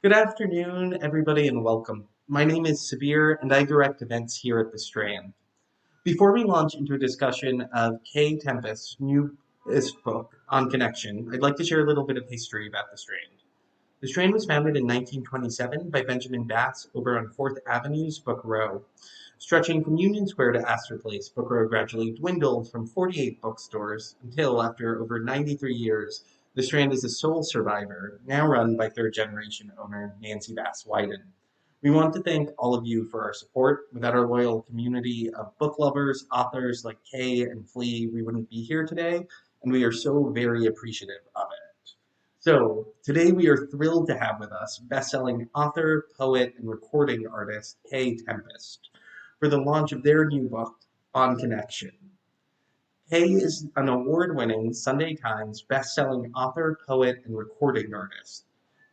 Good afternoon, everybody, and welcome. My name is Sabir, and I direct events here at the Strand. Before we launch into a discussion of Kae Tempest's newest book, On Connection, I'd like to share a little bit of history about the Strand. The Strand was founded in 1927 by Benjamin Bass over on 4th Avenue's Book Row. Stretching from Union Square to Astor Place, Book Row gradually dwindled from 48 bookstores until, after over 93 years, the Strand is the sole survivor, now run by third generation owner Nancy Bass Wyden. We want to thank all of you for our support. Without our loyal community of book lovers, authors like Kay and Flea, we wouldn't be here today, and we are so very appreciative of it. So, today we are thrilled to have with us best-selling author, poet, and recording artist Kae Tempest for the launch of their new book, On Connection. Kae is an award-winning Sunday Times best-selling author, poet, and recording artist.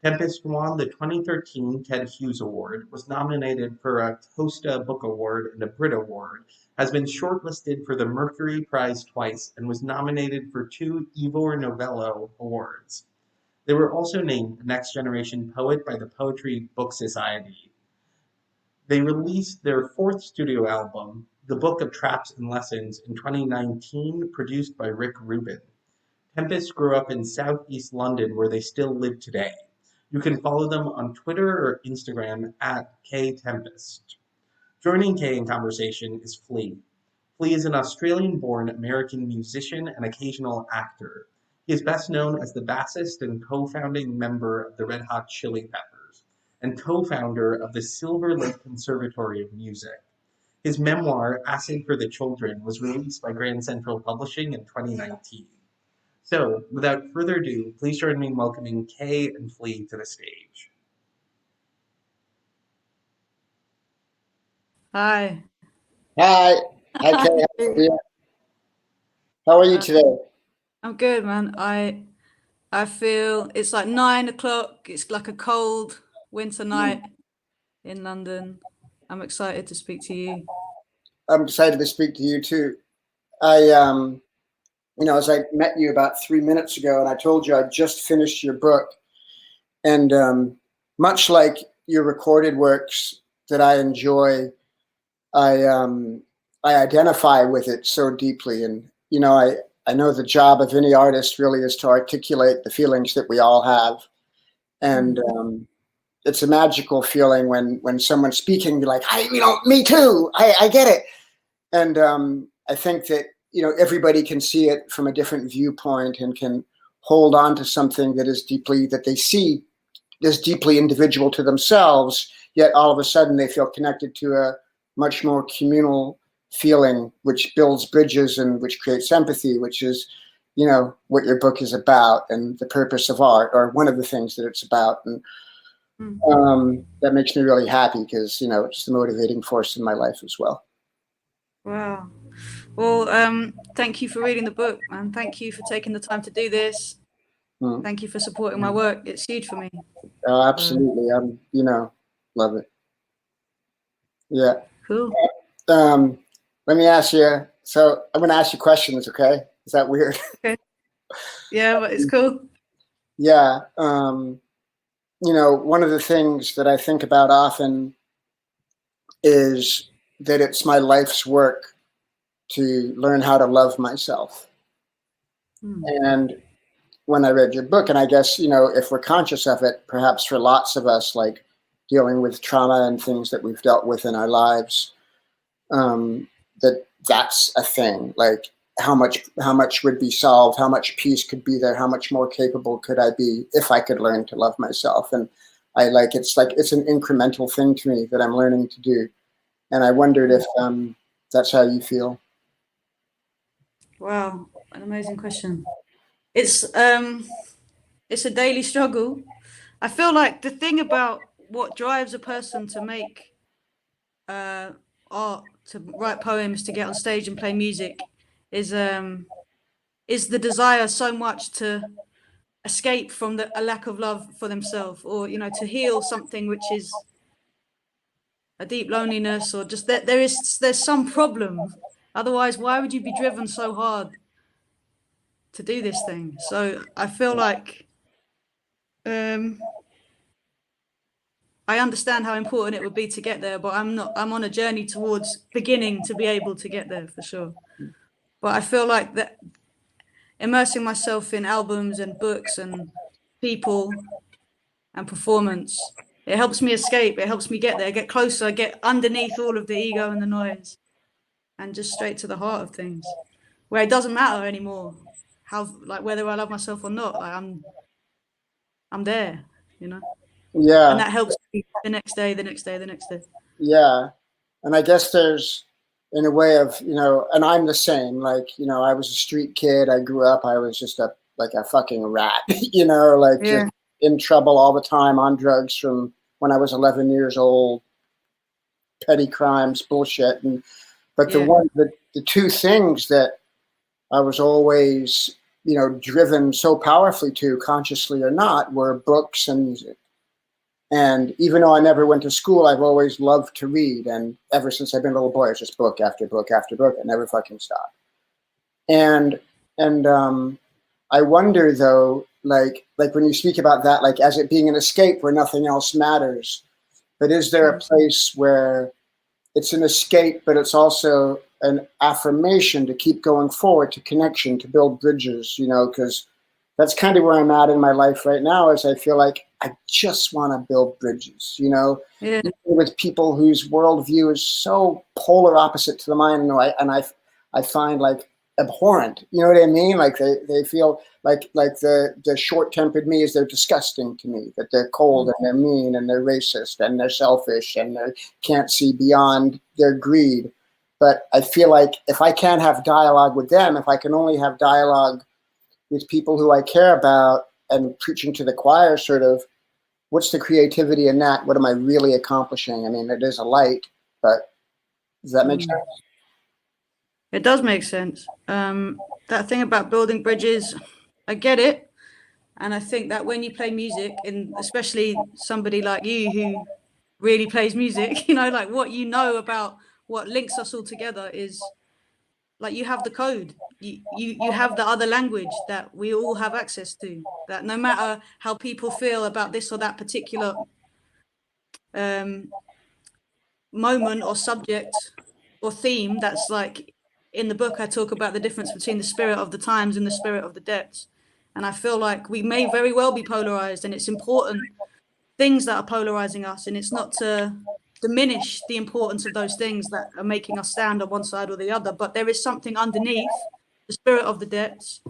Tempest won the 2013 Ted Hughes Award, was nominated for a Costa Book Award and a BRIT Award, has been shortlisted for the Mercury Prize twice, and was nominated for two Ivor Novello Awards. They were also named Next Generation Poet by the Poetry Book Society. They released their fourth studio album, The Book of Traps and Lessons, in 2019, produced by Rick Rubin. Tempest grew up in southeast London, where they still live today. You can follow them on Twitter or Instagram at Kae Tempest. Joining Kae in conversation is Flea. Flea is an Australian-born American musician and occasional actor. He is best known as the bassist and co-founding member of the Red Hot Chili Peppers, and co-founder of the Silver Lake Conservatory of Music. His memoir, Acid for the Children, was released by Grand Central Publishing in 2019. So, without further ado, please join me in welcoming Kae and Flea to the stage. Hi. Hi. Hi, Kay. How are you Uh, today? I'm good, man. I feel it's like 9 o'clock. It's like a cold winter night in London. I'm excited to speak to you. I'm excited to speak to you too. I, as I met you about 3 minutes ago, and I told you I just finished your book, and much like your recorded works that I enjoy, I um, I identify with it so deeply, and I know the job of any artist really is to articulate the feelings that we all have, and Mm. it's a magical feeling when someone's speaking, you're like, me too. I get it. And I think that everybody can see it from a different viewpoint and can hold on to something that they see is deeply individual to themselves. Yet all of a sudden they feel connected to a much more communal feeling, which builds bridges and which creates empathy, which is what your book is about and the purpose of art, or one of the things that it's about. And Mm. that makes me really happy because it's the motivating force in my life as well. Wow. Well, thank you for reading the book, man. Thank you for taking the time to do this. Mm. Thank you for supporting my work. It's huge for me. Absolutely. Love it. Yeah. Cool. Let me ask you. So I'm going to ask you questions. Okay. Is that weird? Okay. Yeah, but it's cool. Yeah. One of the things that I think about often is that it's my life's work to learn how to love myself. Mm. And when I read your book, and I guess, if we're conscious of it, perhaps for lots of us, like dealing with trauma and things that we've dealt with in our lives, that's a thing. Like how much would be solved, how much peace could be there, how much more capable could I be if I could learn to love myself. And it's an incremental thing to me that I'm learning to do. And I wondered if that's how you feel. Wow, an amazing question. It's a daily struggle. I feel like the thing about what drives a person to make art, to write poems, to get on stage and play music is the desire so much to escape from a lack of love for themselves, or to heal something which is a deep loneliness, or just that there's some problem. Otherwise, why would you be driven so hard to do this thing? So I feel like I understand how important it would be to get there, but I'm on a journey towards beginning to be able to get there for sure. But I feel like that immersing myself in albums and books and people and performance, it helps me escape. It helps me get there, get closer, get underneath all of the ego and the noise, and just straight to the heart of things, where it doesn't matter anymore how, like, whether I love myself or not. Like I'm there, you know. Yeah. And that helps me the next day, the next day, the next day. Yeah. And I guess there's, in a way of, you know, and I'm the same, like, you know, I was a street kid. I grew up, I was just a fucking rat, you know, like Yeah. just in trouble all the time, on drugs from when I was 11 years old, petty crimes, bullshit. But Yeah. the two things that I was always, you know, driven so powerfully to, consciously or not, were books and music. And even though I never went to school, I've always loved to read. And ever since I've been a little boy, it's just book after book after book. I never fucking stopped. And I wonder though, like when you speak about that, like as it being an escape where nothing else matters, but is there a place where it's an escape, but it's also an affirmation to keep going forward, to connection, to build bridges, you know, because that's kind of where I'm at in my life right now, is I feel like I just want to build bridges, you know, Yeah. with people whose worldview is so polar opposite to the mine, and I find like abhorrent, you know what I mean? Like they feel like the short-tempered me is they're disgusting to me, that they're cold and they're mean and they're racist and they're selfish and they can't see beyond their greed. But I feel like if I can't have dialogue with them, if I can only have dialogue with people who I care about and preaching to the choir, sort of, what's the creativity in that? What am I really accomplishing? I mean, it is a light, but does that make sense? It does make sense. That thing about building bridges, I get it. And I think that when you play music, and especially somebody like you who really plays music, you know, like what you know about what links us all together is like you have the code. You have the other language that we all have access to, that no matter how people feel about this or that particular moment or subject or theme, that's like in the book I talk about the difference between the spirit of the times and the spirit of the depths. And I feel like we may very well be polarized, and it's important things that are polarizing us, and it's not to diminish the importance of those things that are making us stand on one side or the other, but there is something underneath the spirit of the depths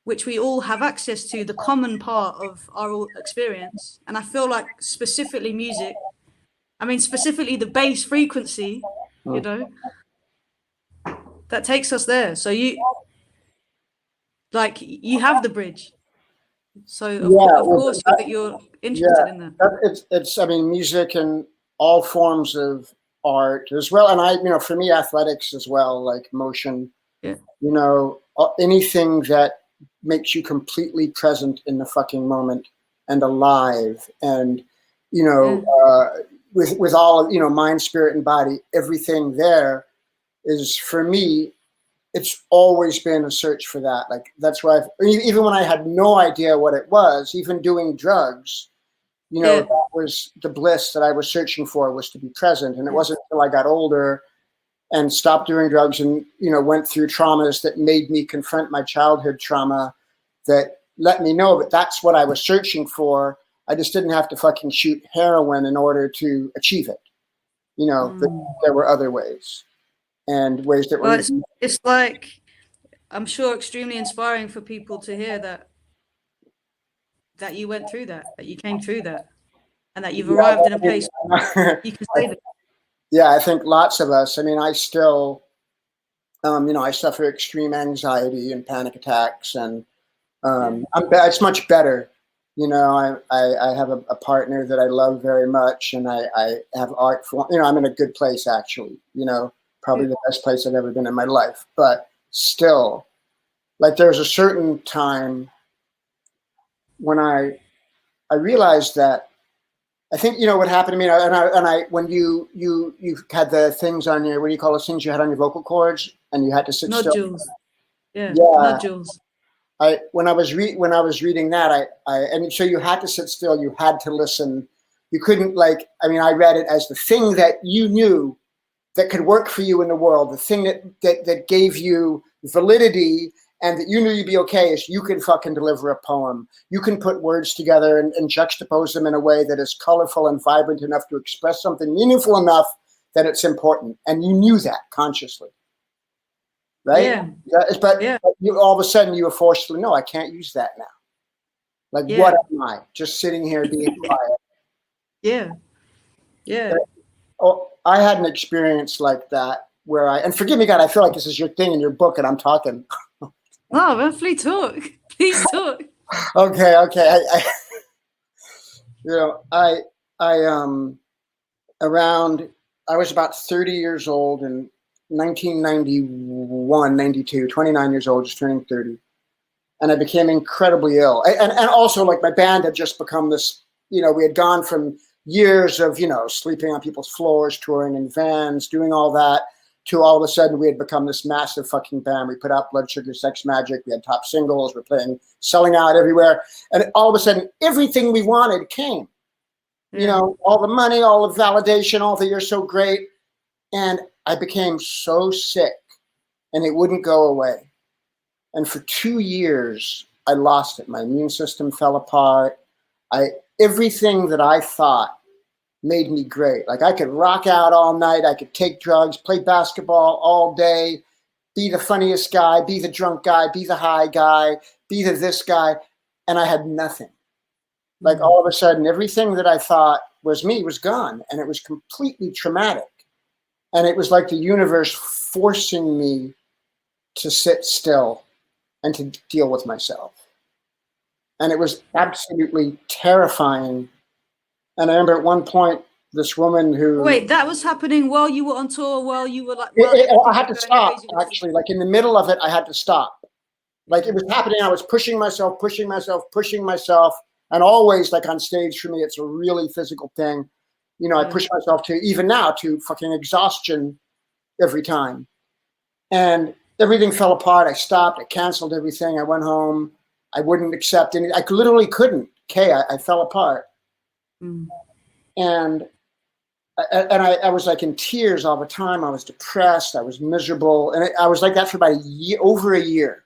which we all have access to, the common part of our experience. And I feel like specifically music, I mean specifically the bass frequency, you know, that takes us there. So you have the bridge. So of course you're interested in that. It's I mean, music and all forms of art as well, and you know, for me, athletics as well, like motion. Yeah. You know, anything that makes you completely present in the fucking moment and alive, and you know, with all of, you know, mind, spirit, and body, everything there is, for me, it's always been a search for that. Like that's why even when I had no idea what it was, even doing drugs, you know, that was the bliss that I was searching for, was to be present. And it wasn't until I got older and stopped doing drugs and, you know, went through traumas that made me confront my childhood trauma, that let me know that that's what I was searching for. I just didn't have to fucking shoot heroin in order to achieve it. You know, there were other ways. And ways that were. It's like, I'm sure, extremely inspiring for people to hear that you went through that you came through that, and that you've arrived in a place where you can say that. Yeah, I think lots of us. I mean, I still, you know, I suffer extreme anxiety and panic attacks, and it's much better. You know, I have a partner that I love very much, and I have art for, you know, I'm in a good place, actually, you know. Probably the best place I've ever been in my life. But still, like, there's a certain time when I realized that, I think, you know, what happened to me, and I when you had the things on your, what do you call those things you had on your vocal cords, and you had to sit still. Nodules. Yeah. Nodules. When I was reading that, and so you had to sit still, you had to listen You couldn't like, I mean, I read it as the thing that you knew that could work for you in the world, the thing that gave you validity and that you knew you'd be okay is you can fucking deliver a poem. You can put words together and juxtapose them in a way that is colorful and vibrant enough to express something meaningful enough that it's important. And you knew that consciously, right? Yeah. But Yeah. you, all of a sudden you were forced to, no, I can't use that now. Like, Yeah. what am I? Just sitting here being quiet. Yeah. Yeah. Oh, I had an experience like that where and forgive me, God, I feel like this is your thing in your book and I'm talking. Oh, well, Flea, talk. Please talk. Okay. I was about 30 years old in 1991, 92, 29 years old, just turning 30. And I became incredibly ill. And also, like, my band had just become this, we had gone from years of, sleeping on people's floors, touring in vans, doing all that, to all of a sudden we had become this massive fucking band. We put out Blood Sugar Sex Magic. We had top singles. We're selling out everywhere. And all of a sudden, everything we wanted came. Yeah. All the money, all the validation, all the you're so great. And I became so sick and it wouldn't go away. And for 2 years, I lost it. My immune system fell apart. Everything that I thought made me great. Like, I could rock out all night. I could take drugs, play basketball all day, be the funniest guy, be the drunk guy, be the high guy, be the this guy. And I had nothing. Like, all of a sudden, everything that I thought was me was gone. And it was completely traumatic. And it was like the universe forcing me to sit still and to deal with myself. And it was absolutely terrifying. And I remember at one point, this woman who... Wait, that was happening while you were on tour, while you were like... I had to stop, actually. Like, in the middle of it, I had to stop. Like, it was happening. I was pushing myself. And always, like, on stage, for me, it's a really physical thing. I push myself to, even now, to fucking exhaustion every time. And everything fell apart. I stopped. I canceled everything. I went home. I wouldn't accept any. I literally couldn't. I fell apart. And I was like in tears all the time. I was depressed. I was miserable. And I was like that for about over a year.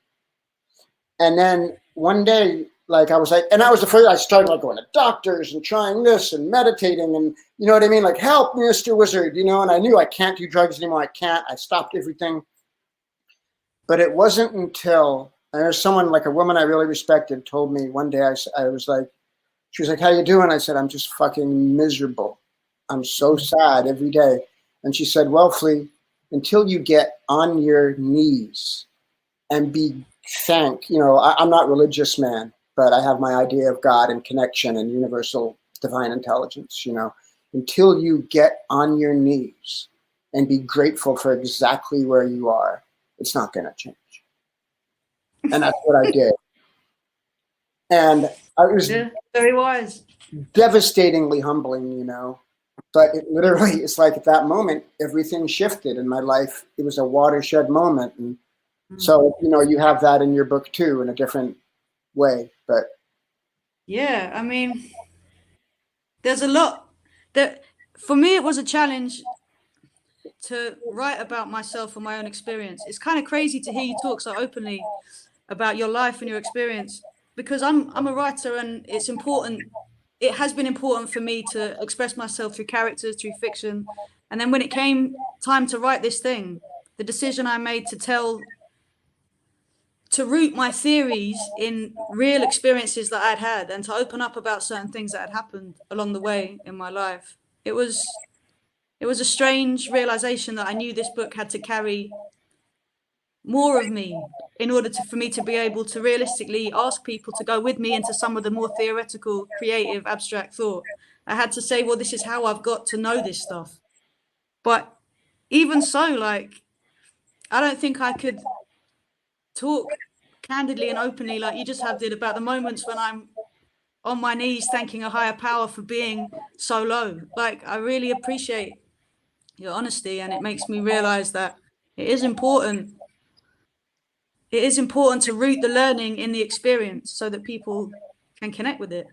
And then one day, like, I was like, and I was the first, I started like going to doctors and trying this and meditating and, you know what I mean? Like, help, Mr. Wizard, and I knew I can't do drugs anymore. I stopped everything. But it wasn't until, and there's someone, like a woman I really respected, told me one day, I was like, she was like, how you doing? I said, I'm just fucking miserable. I'm so sad every day. And she said, well, Flea, until you get on your knees and I'm not religious, man, but I have my idea of God and connection and universal divine intelligence, until you get on your knees and be grateful for exactly where you are, it's not going to change. And that's what I did. And it was very wise, devastatingly humbling, but it literally, it's like at that moment, everything shifted in my life. It was a watershed moment. And so, you have that in your book too, in a different way, but. Yeah, I mean, there's a lot that, for me, it was a challenge to write about myself and my own experience. It's kind of crazy to hear you talk so openly about your life and your experience, because I'm a writer, and it's important. It has been important for me to express myself through characters, through fiction. And then when it came time to write this thing, the decision I made to root my theories in real experiences that I'd had, and to open up about certain things that had happened along the way in my life. It was a strange realization that I knew this book had to carry more of me in order for me to be able to realistically ask people to go with me into some of the more theoretical, creative, abstract thought. I had to say, well, this is how I've got to know this stuff. But even so, like, I don't think I could talk candidly and openly like you just have did about the moments when I'm on my knees thanking a higher power for being so low. Like, I really appreciate your honesty, and it makes me realize that it is important to root the learning in the experience so that people can connect with it.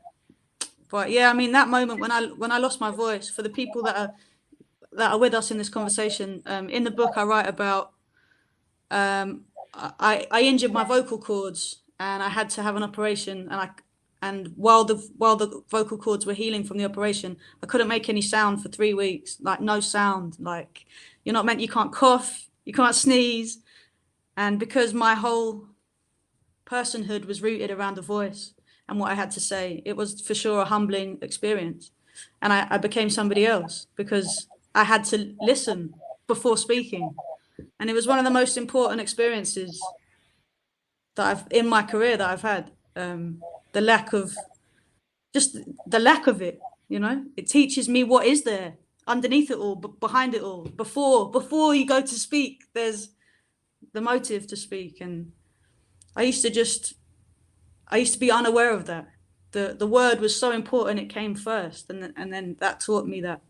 But yeah, I mean, that moment when I lost my voice, for the people that are with us in this conversation, in the book I write about, I injured my vocal cords and I had to have an operation, and while the vocal cords were healing from the operation, I couldn't make any sound for 3 weeks, like no sound. Like, you can't cough, you can't sneeze. And because my whole personhood was rooted around the voice and what I had to say, it was for sure a humbling experience. And I became somebody else because I had to listen before speaking. And it was one of the most important experiences that in my career that I've had. The lack of it, it teaches me what is there underneath it all, behind it all. Before you go to speak, there's the motive to speak. And I used to be unaware of that. The word was so important, it came first, and then that taught me that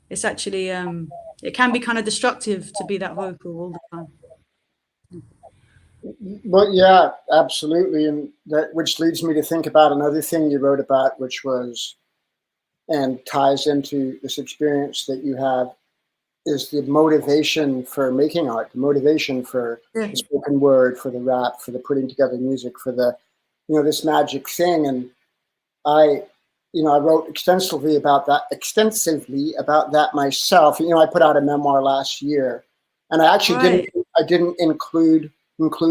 it's actually it can be kind of destructive to be that vocal all the time. Well, yeah, absolutely, and that which leads me to think about another thing you wrote about, which was, and ties into this experience that you have, is the motivation for making art, the motivation for the spoken word, for the rap, for the putting together music, for the, this magic thing. And I wrote extensively about that myself. I put out a memoir last year, and I actually didn't include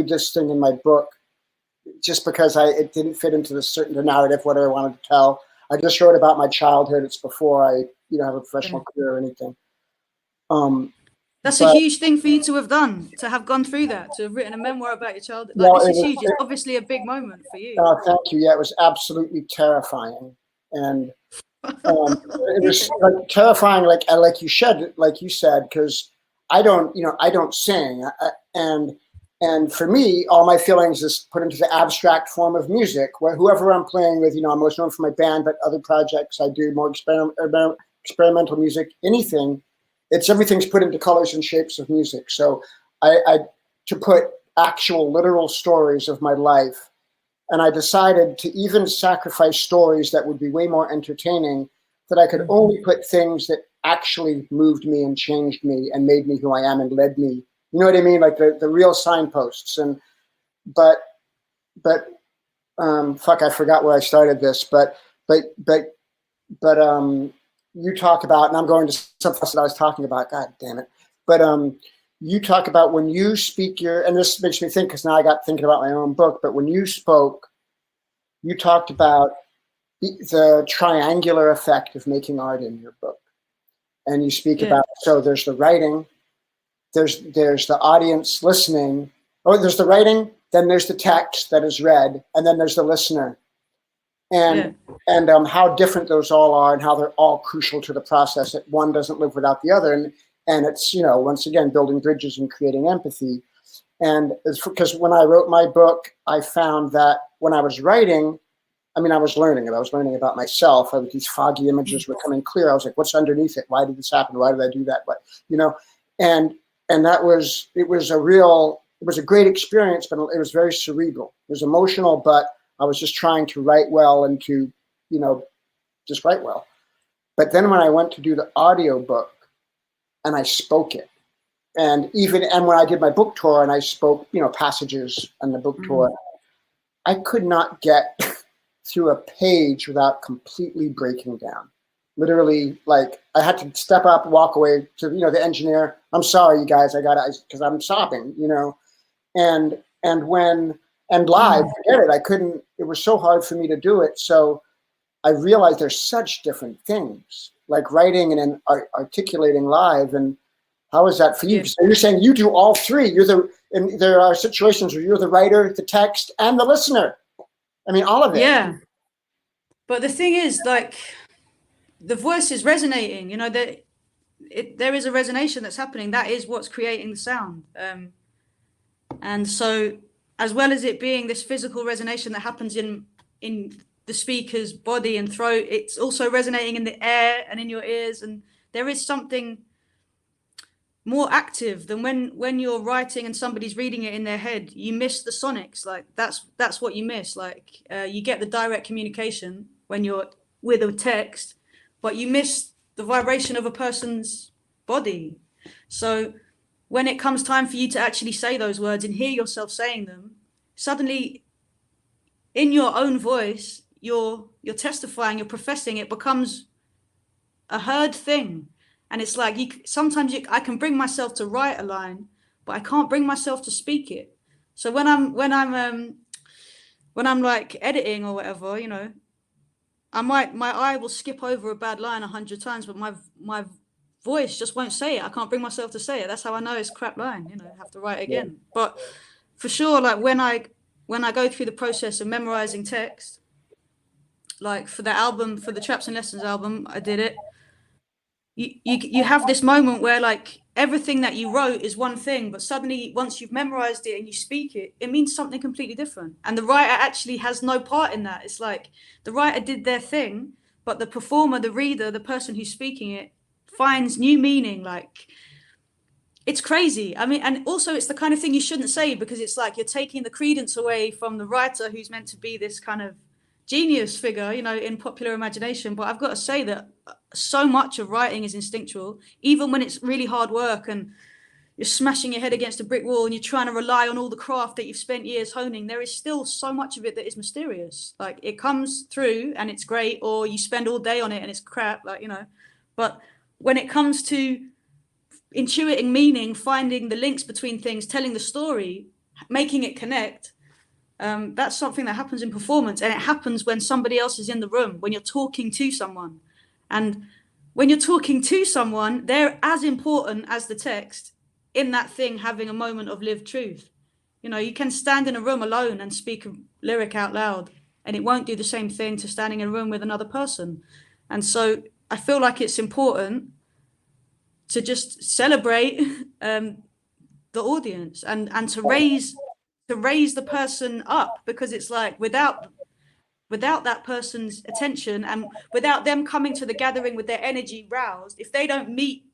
this thing in my book just because it didn't fit into the narrative, what I wanted to tell. I just wrote about my childhood. It's before I, have a professional career or anything. That's a huge thing for you to have done, to have gone through that, to have written a memoir about your childhood. This is huge. It's obviously a big moment for you. Thank you. Yeah, it was absolutely terrifying, and it was like terrifying, like you said, because I don't sing, and for me, all my feelings is put into the abstract form of music. Where whoever I'm playing with, I'm most known for my band, but other projects I do more experimental music, anything. Everything's put into colors and shapes of music. So I to put actual literal stories of my life, and I decided to even sacrifice stories that would be way more entertaining, that I could only put things that actually moved me and changed me and made me who I am and led me. You know what I mean? Like the real signposts. But I forgot where I started this, but you talk about, and I'm going to something else that I was talking about, God damn it. But you talk about when you speak and this makes me think, because now I got thinking about my own book, but when you spoke, you talked about the triangular effect of making art in your book. And you speak about, so there's the writing, there's the audience listening, there's the writing, then there's the text that is read, and then there's the listener. And how different those all are, and how they're all crucial to the process, that one doesn't live without the other. And it's, once again, building bridges and creating empathy. And it's because when I wrote my book, I found that when I was writing, I was learning about myself. These foggy images were coming clear. I was like, what's underneath it? Why did this happen? Why did I do that? And that was, it was a great experience, but it was very cerebral. It was emotional, but I was just trying to write well and to, just write well. But then when I went to do the audio book and I spoke it, and when I did my book tour and I spoke, passages on the book tour, I could not get through a page without completely breaking down. Literally, like I had to step up, walk away to, the engineer. I'm sorry, you guys, because I'm sobbing, and live, forget it. I couldn't, it was so hard for me to do it. So I realized there's such different things, like writing and then articulating live. And how is that for you? So you're saying you do all three. And there are situations where you're the writer, the text, and the listener. All of it. Yeah. But the thing is, like, the voice is resonating, there is a resonation that's happening. That is what's creating the sound. And so, as well as it being this physical resonation that happens in the speaker's body and throat, it's also resonating in the air and in your ears. And there is something more active than when you're writing and somebody's reading it in their head. You miss the sonics. Like that's what you miss. Like you get the direct communication when you're with a text, but you miss the vibration of a person's body. So when it comes time for you to actually say those words and hear yourself saying them, suddenly in your own voice, you're testifying, you're professing, it becomes a heard thing. And it's like I can bring myself to write a line, but I can't bring myself to speak it. So when I'm like editing or whatever, you know, my eye will skip over a bad line 100 times, but my voice just won't say it. I can't bring myself to say it. That's how I know it's a crap line, you know, I have to write it again. But for sure, like when I go through the process of memorizing text, like for the album, for the Traps and Lessons album, I did it. You have this moment where like everything that you wrote is one thing, but suddenly once you've memorized it and you speak it, it means something completely different. And the writer actually has no part in that. It's like the writer did their thing, but the performer, the reader, the person who's speaking it finds new meaning. Like it's crazy. I mean, and also it's the kind of thing you shouldn't say, because it's like you're taking the credence away from the writer, who's meant to be this kind of genius figure, you know, in popular imagination. But I've got to say that so much of writing is instinctual, even when it's really hard work and you're smashing your head against a brick wall and you're trying to rely on all the craft that you've spent years honing. There is still so much of it that is mysterious. Like it comes through and it's great, or you spend all day on it and it's crap, like, you know. But when it comes to intuiting meaning, finding the links between things, telling the story, making it connect, that's something that happens in performance, and it happens when somebody else is in the room, when you're talking to someone. And when you're talking to someone, they're as important as the text in that thing having a moment of lived truth. You know, you can stand in a room alone and speak a lyric out loud, and it won't do the same thing to standing in a room with another person. And so I feel like it's important to just celebrate the audience and to raise the person up, because it's like without that person's attention and without them coming to the gathering with their energy roused, if they don't meet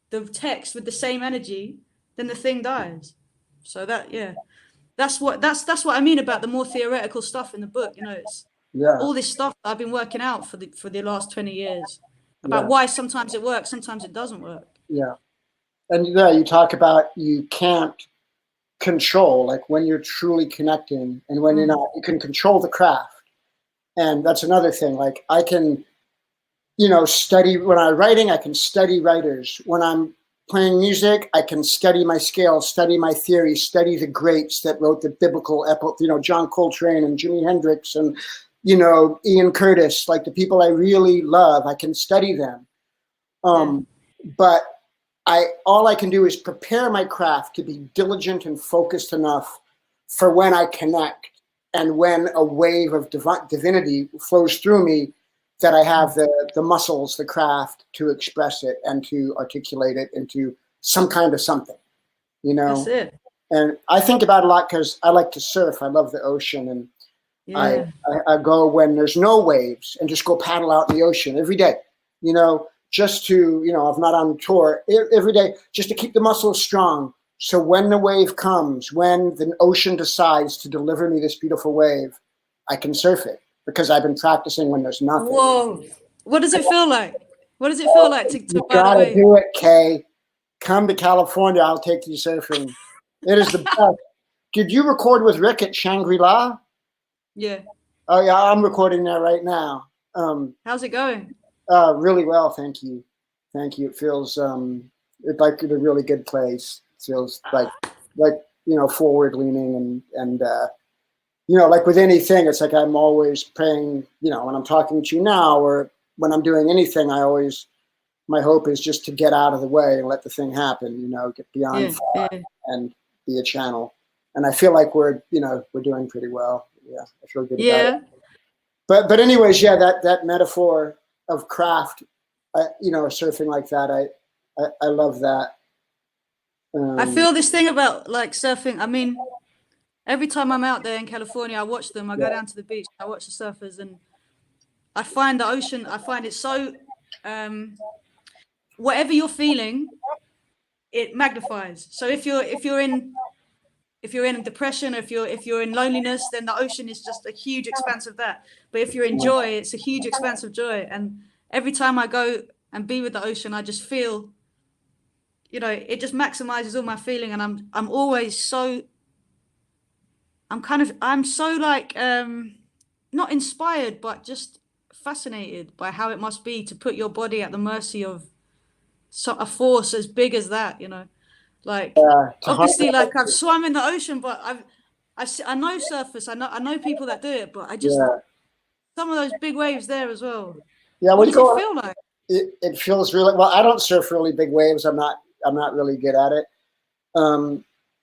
the text with the same energy, then the thing dies. So that's what I mean about the more theoretical stuff in the book. You know, it's all this stuff that I've been working out for the last 20 years about why sometimes it works, sometimes it doesn't work. And you talk about you can't control, like when you're truly connecting and when you're not, you can control the craft. And that's another thing. Like I can, you know, study when I'm writing, I can study writers. When I'm playing music, I can study my scale, study my theory, study the greats that wrote the biblical epic, you know, John Coltrane and Jimi Hendrix and, you know, Ian Curtis, like the people I really love, I can study them. But all I can do is prepare my craft to be diligent and focused enough for when I connect and when a wave of divinity flows through me, that I have the muscles, the craft to express it and to articulate it into some kind of something, you know? That's it. And I think about it a lot because I like to surf. I love the ocean. And I go when there's no waves and just go paddle out in the ocean every day, you know, just to, you know, I'm not on tour every day, just to keep the muscles strong. So when the wave comes, when the ocean decides to deliver me this beautiful wave, I can surf it because I've been practicing when there's nothing. Whoa. What does it feel like? What does it feel like to You ride a gotta wave? do it, Kae. Come to California, I'll take you surfing. It is the best. Did you record with Rick at Shangri-La? Yeah. Oh yeah, I'm recording there right now. How's it going? Really well, thank you. Thank you. It feels like a really good place. It feels like you know, forward leaning and you know, like with anything, it's like I'm always praying, you know, when I'm talking to you now or when I'm doing anything, my hope is just to get out of the way and let the thing happen, you know, get beyond and be a channel. And I feel like we're doing pretty well. Yeah, I feel good about it. But anyways, yeah, that metaphor of craft, you know, surfing like that, I love that. I feel this thing about like surfing. I mean, every time I'm out there in California, I watch them. I go down to the beach, I watch the surfers, and I find the ocean, I find it so, whatever you're feeling, it magnifies. So if you're in if you're in depression, if you're in loneliness, then the ocean is just a huge expanse of that. But if you're in joy, it's a huge expanse of joy. And every time I go and be with the ocean, I just feel, it just maximizes all my feeling. And I'm always so, I'm so like, not inspired, but just fascinated by how it must be to put your body at the mercy of a force as big as that, like obviously, like I've swum in the ocean, but I know surfers, I know people that do it, but I just some of those big waves there as well. Yeah, what does it feel like? It feels really well. I don't surf really big waves. I'm not really good at it,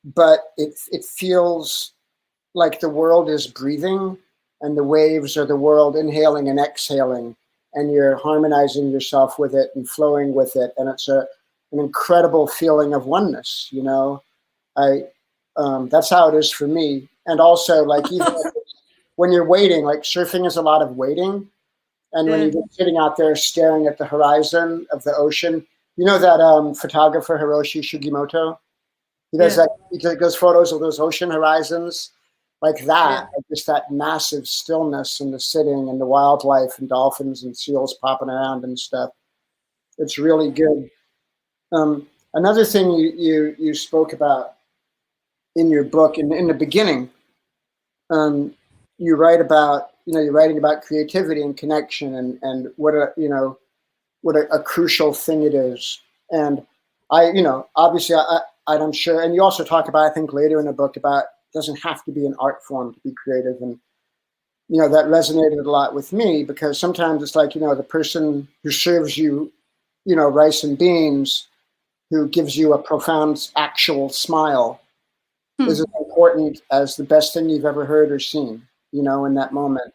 but it feels like the world is breathing, and the waves are the world inhaling and exhaling, and you're harmonizing yourself with it and flowing with it, and it's an incredible feeling of oneness. That's how it is for me. And also, like, even when you're waiting, like surfing is a lot of waiting. And when you're sitting out there staring at the horizon of the ocean, that photographer Hiroshi Sugimoto, he does that. He does photos of those ocean horizons, like that, like just that massive stillness and the sitting and the wildlife and dolphins and seals popping around and stuff. It's really good. Another thing you spoke about in your book, in the beginning, you write about, you're writing about creativity and connection and what a crucial thing it is. And obviously I'm sure, and you also talk about, I think later in the book, about it doesn't have to be an art form to be creative. And, that resonated a lot with me, because sometimes it's like, the person who serves you, rice and beans, who gives you a profound actual smile is as important as the best thing you've ever heard or seen, in that moment.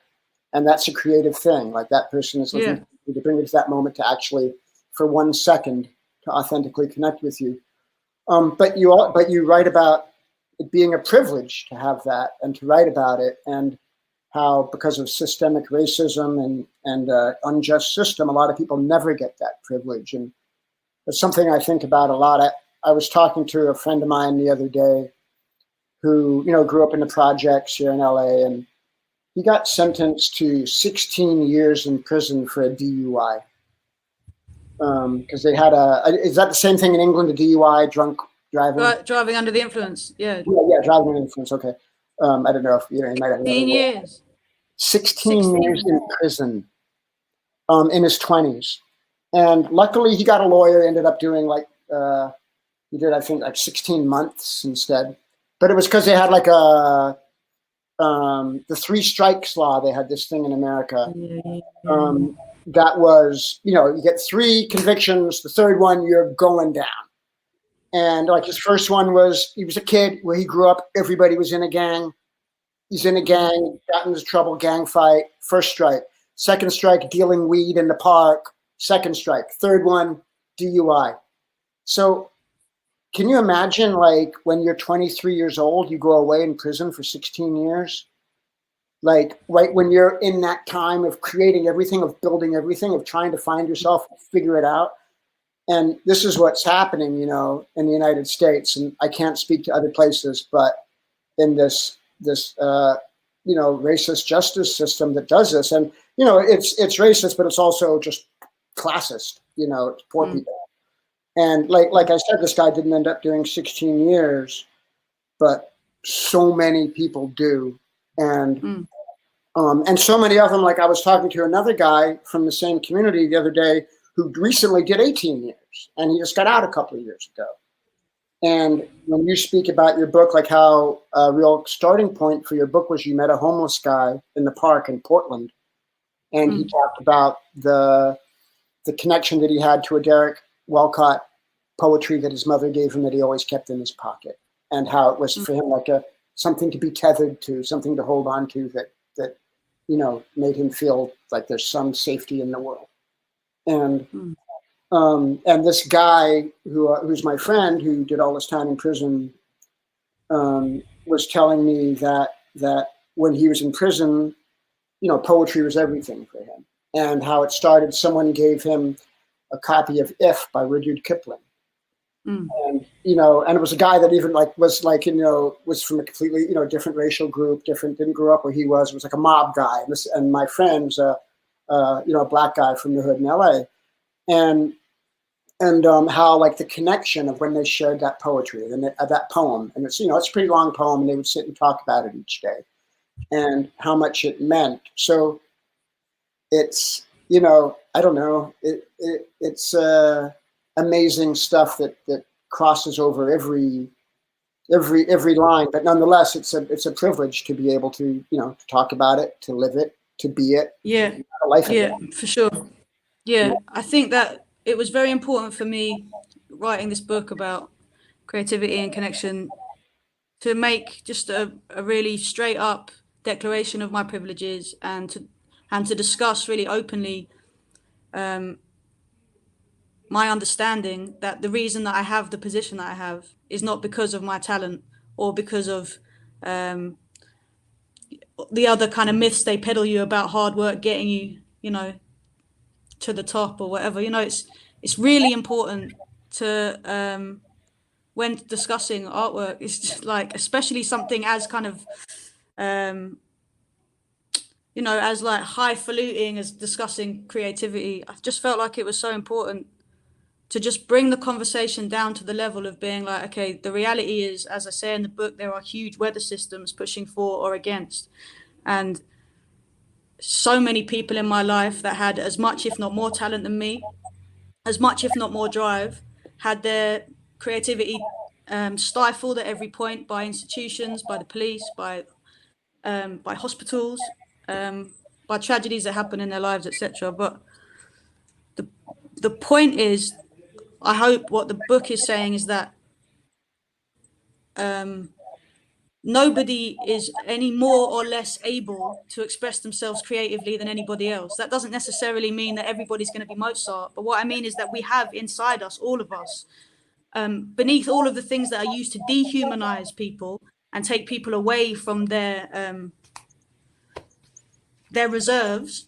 And that's a creative thing. Like, that person is looking to bring you to that moment to actually, for 1 second, to authentically connect with you. But you write about it being a privilege to have that and to write about it, and how, because of systemic racism and unjust system, a lot of people never get that privilege. And it's something I think about a lot. I was talking to a friend of mine the other day who, grew up in the projects here in LA, and he got sentenced to 16 years in prison for a DUI. Because they had is that the same thing in England, a DUI, drunk driving? Driving under the influence, Yeah, driving under the influence, okay. I don't know if, you might have 16 years. 16 years in prison, in his 20s. And luckily he got a lawyer, ended up doing he did, I think, like 16 months instead. But it was because they had like the 3 strikes law. They had this thing in America. That was, you get 3 convictions, the 3rd one, you're going down. And like his first one was, he was a kid where he grew up, everybody was in a gang. He's in a gang, got into trouble, gang fight, 1st strike. 2nd strike, dealing weed in the park, 2nd strike. 3rd one, DUI. So can you imagine, like, when you're 23 years old, you go away in prison for 16 years? Like, right when you're in that time of creating everything, of building everything, of trying to find yourself, figure it out. And this is what's happening, in the United States. And I can't speak to other places, but in this racist justice system that does this. And, it's racist, but it's also just classist, it's poor people. And like I said, this guy didn't end up doing 16 years, but so many people do. And so many of them, like I was talking to another guy from the same community the other day who recently did 18 years, and he just got out a couple of years ago. And when you speak about your book, like how a real starting point for your book was you met a homeless guy in the park in Portland, and he talked about the connection that he had to a Derek Walcott poetry that his mother gave him that he always kept in his pocket, and how it was for him like something to be tethered to, something to hold on to that made him feel like there's some safety in the world. And this guy who's my friend who did all this time in prison was telling me that when he was in prison, poetry was everything for him, and how it started. Someone gave him a copy of If by Rudyard Kipling, Mm. And, you know, and it was a guy that even like was like, you know, was from a completely, you know, different racial group, didn't grow up where he was like a mob guy. And my friend's, you know, a black guy from the hood in LA. And how like the connection of when they shared that poetry and that poem, and it's, you know, it's a pretty long poem, and they would sit and talk about it each day, and how much it meant. So it's, you know, I don't know, it's amazing stuff that crosses over every line, but nonetheless, it's a privilege to be able to, you know, to talk about it, to live it, to be it, Yeah, a life of yeah, it. for sure. Yeah, I think that it was very important for me writing this book about creativity and connection to make just a really straight up declaration of my privileges, and to discuss really openly my understanding that the reason that I have the position that I have is not because of my talent or because of the other kind of myths they peddle you about hard work getting you, you know, to the top or whatever. You know, it's really important to when discussing artwork, it's just like, especially something as kind of you know, as like highfalutin as discussing creativity. I just felt like it was so important to just bring the conversation down to the level of being like, okay, the reality is, as I say in the book, there are huge weather systems pushing for or against. And so many people in my life that had as much, if not more talent than me, as much, if not more drive, had their creativity stifled at every point by institutions, by the police, by hospitals, by tragedies that happen in their lives, etc. But the point is, I hope what the book is saying is that nobody is any more or less able to express themselves creatively than anybody else. That doesn't necessarily mean that everybody's going to be Mozart, but what I mean is that we have inside us, all of us, beneath all of the things that are used to dehumanize people and take people away from their reserves,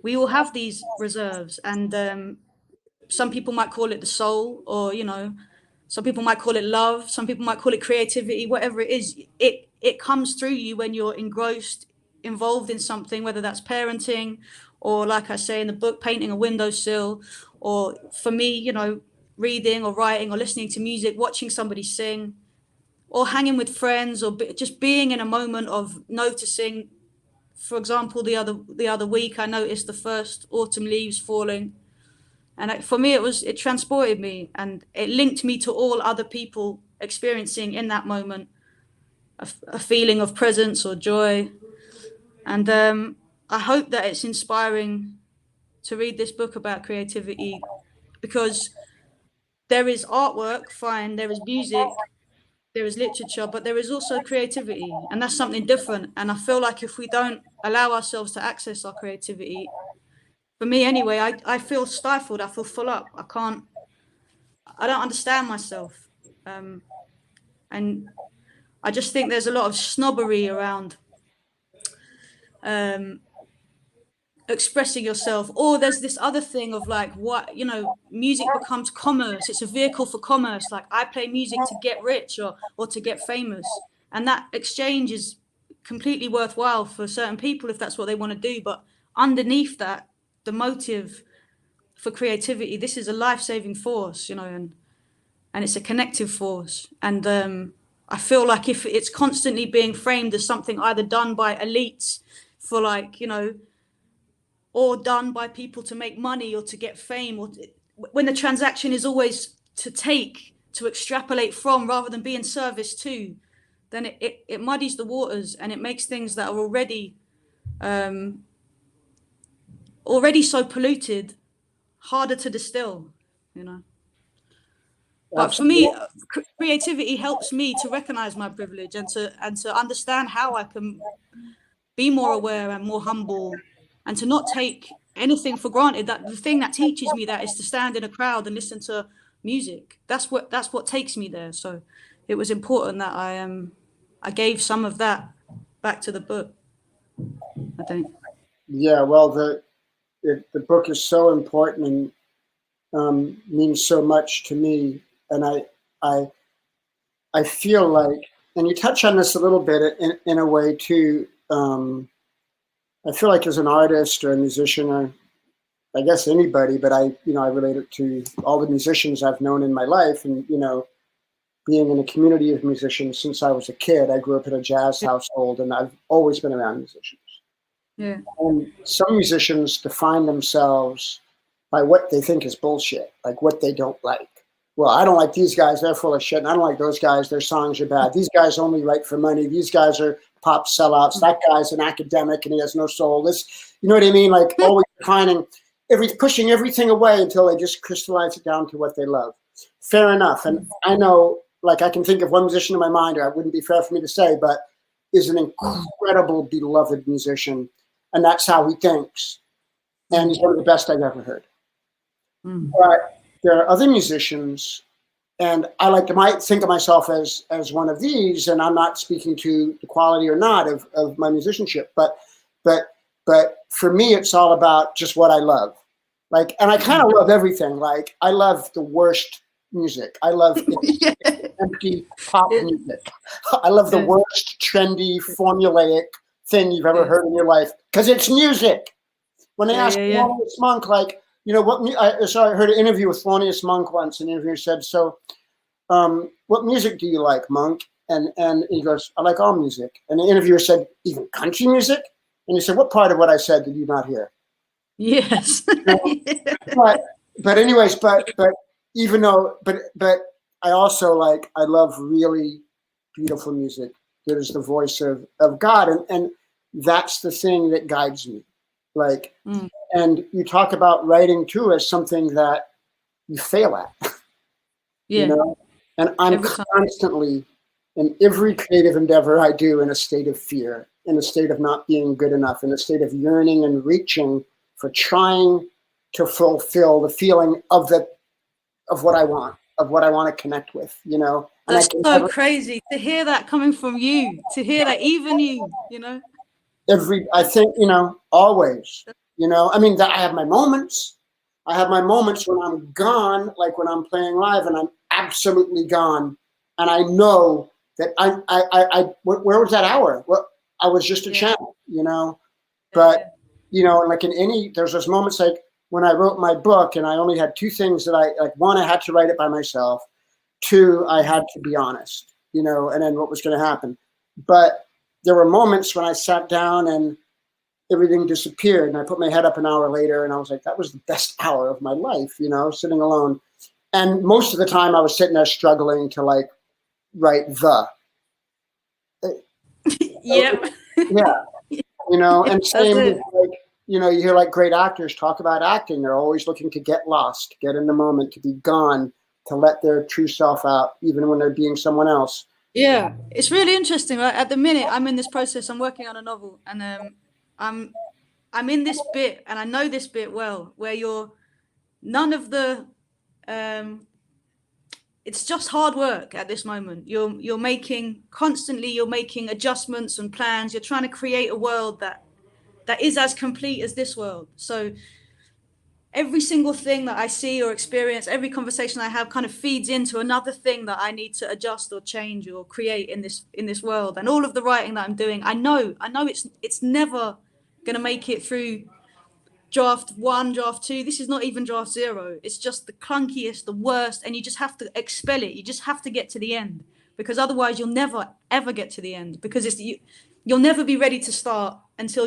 we all have these reserves. And some people might call it the soul, or, you know, some people might call it love, some people might call it creativity, whatever it is. It comes through you when you're engrossed, involved in something, whether that's parenting, or, like I say in the book, painting a windowsill, or for me, you know, reading or writing or listening to music, watching somebody sing, or hanging with friends, or just being in a moment of noticing. For example, the other week, I noticed the first autumn leaves falling, and for me, it transported me, and it linked me to all other people experiencing in that moment a feeling of presence or joy. And I hope that it's inspiring to read this book about creativity, because there is artwork, fine, there is music, there is literature, but there is also creativity, and that's something different. And I feel like if we don't allow ourselves to access our creativity, for me anyway, I feel stifled, I feel full up, I don't understand myself. And I just think there's a lot of snobbery around expressing yourself. Or there's this other thing of like, what, you know, music becomes commerce. It's a vehicle for commerce. Like, I play music to get rich or to get famous. And that exchange is completely worthwhile for certain people if that's what they want to do. But underneath that, the motive for creativity, this is a life-saving force, you know, and it's a connective force. And I feel like if it's constantly being framed as something either done by elites for, like, you know, or done by people to make money or to get fame, or when the transaction is always to extrapolate from rather than be in service to, then it muddies the waters, and it makes things that are already so polluted harder to distill, you know. But for Absolutely. me, creativity helps me to recognize my privilege, and to understand how I can be more aware and more humble, and to not take anything for granted. That the thing that teaches me that is to stand in a crowd and listen to music. That's what takes me there. So it was important that I gave some of that back to the book, I think. Yeah, well, the book is so important and means so much to me. And I feel like, and you touch on this a little bit in a way too. I feel like as an artist or a musician, or I guess anybody, but I relate it to all the musicians I've known in my life, and being in a community of musicians since I was a kid. I grew up in a jazz household, and I've always been around musicians. Yeah. And some musicians define themselves by what they think is bullshit, like what they don't like. Well, I don't like these guys, they're full of shit, and I don't like those guys, their songs are bad. These guys only write for money. These guys are pop sellouts. That guy's an academic and he has no soul. This, you know what I mean? Like always defining, pushing everything away until they just crystallize it down to what they love. Fair enough. And I know, like I can think of one musician in my mind, or it wouldn't be fair for me to say, but is an incredible, beloved musician. And that's how he thinks. And he's one of the best I've ever heard. But there are other musicians, and I might think of myself as one of these, and I'm not speaking to the quality or not of my musicianship, but for me, it's all about just what I love. Like, and I kind of love everything. Like, I love the worst music. I love empty pop music. I love the worst trendy formulaic thing you've ever heard in your life, because it's music. When they asked Thelonious Monk, like, I heard an interview with Thelonious Monk once, and the interviewer said, so what music do you like, Monk? And he goes, I like all music. And the interviewer said, even country music? And he said, what part of what I said did you not hear? Yes. But anyways, but even though, but I also I love really beautiful music that is the voice of God. And that's the thing that guides me. Like, and you talk about writing too as something that you fail at, and I'm constantly in every creative endeavor I do in a state of fear, in a state of not being good enough, in a state of yearning and reaching for trying to fulfill the feeling of what I want, to connect with, And that's so crazy to hear that coming from you, to hear that even you. I think, always, I mean, that I have my moments. I have my moments when I'm gone, like when I'm playing live and I'm absolutely gone. And I know that where was that hour? Well, I was just a channel, but, like there's those moments like when I wrote my book and I only had two things that one, I had to write it by myself. Two, I had to be honest, and then what was going to happen. But there were moments when I sat down and everything disappeared, and I put my head up an hour later and I was like, that was the best hour of my life, sitting alone. And most of the time I was sitting there struggling to write Yep. And same with you hear great actors talk about acting. They're always looking to get lost, get in the moment, to be gone, to let their true self out, even when they're being someone else. Yeah, it's really interesting. Right? At the minute, I'm in this process. I'm working on a novel, and I'm in this bit, and I know this bit well, where you're none of the. It's just hard work at this moment. You're making adjustments and plans. You're trying to create a world that is as complete as this world. So every single thing that I see or experience, every conversation I have kind of feeds into another thing that I need to adjust or change or create in this world. And all of the writing that I'm doing, I know it's never going to make it through draft 1, draft 2. This is not even draft 0. It's just the clunkiest, the worst, and you just have to expel it. You just have to get to the end, because otherwise you'll never ever get to the end, because you'll never be ready to start until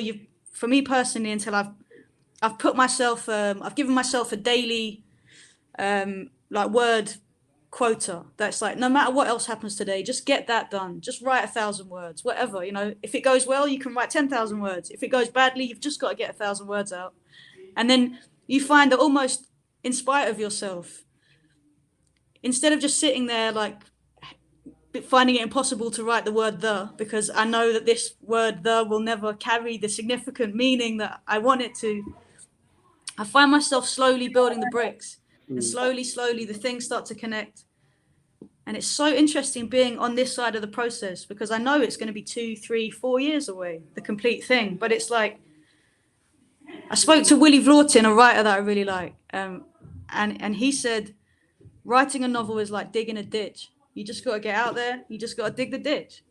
for me personally, until I've put myself, I've given myself a daily, word quota. That's no matter what else happens today, just get that done. Just write 1,000 words, whatever, if it goes well, you can write 10,000 words. If it goes badly, you've just got to get 1,000 words out. And then you find that almost in spite of yourself, instead of just sitting there finding it impossible to write the word "the," because I know that this word "the" will never carry the significant meaning that I want it to, I find myself slowly building the bricks, and slowly the things start to connect. And it's so interesting being on this side of the process, because I know it's going to be 2, 3, 4 years away, the complete thing. But it's I spoke to Willie Vlortin, a writer that I really like, and he said writing a novel is like digging a ditch. You just got to get out there. You just got to dig the ditch.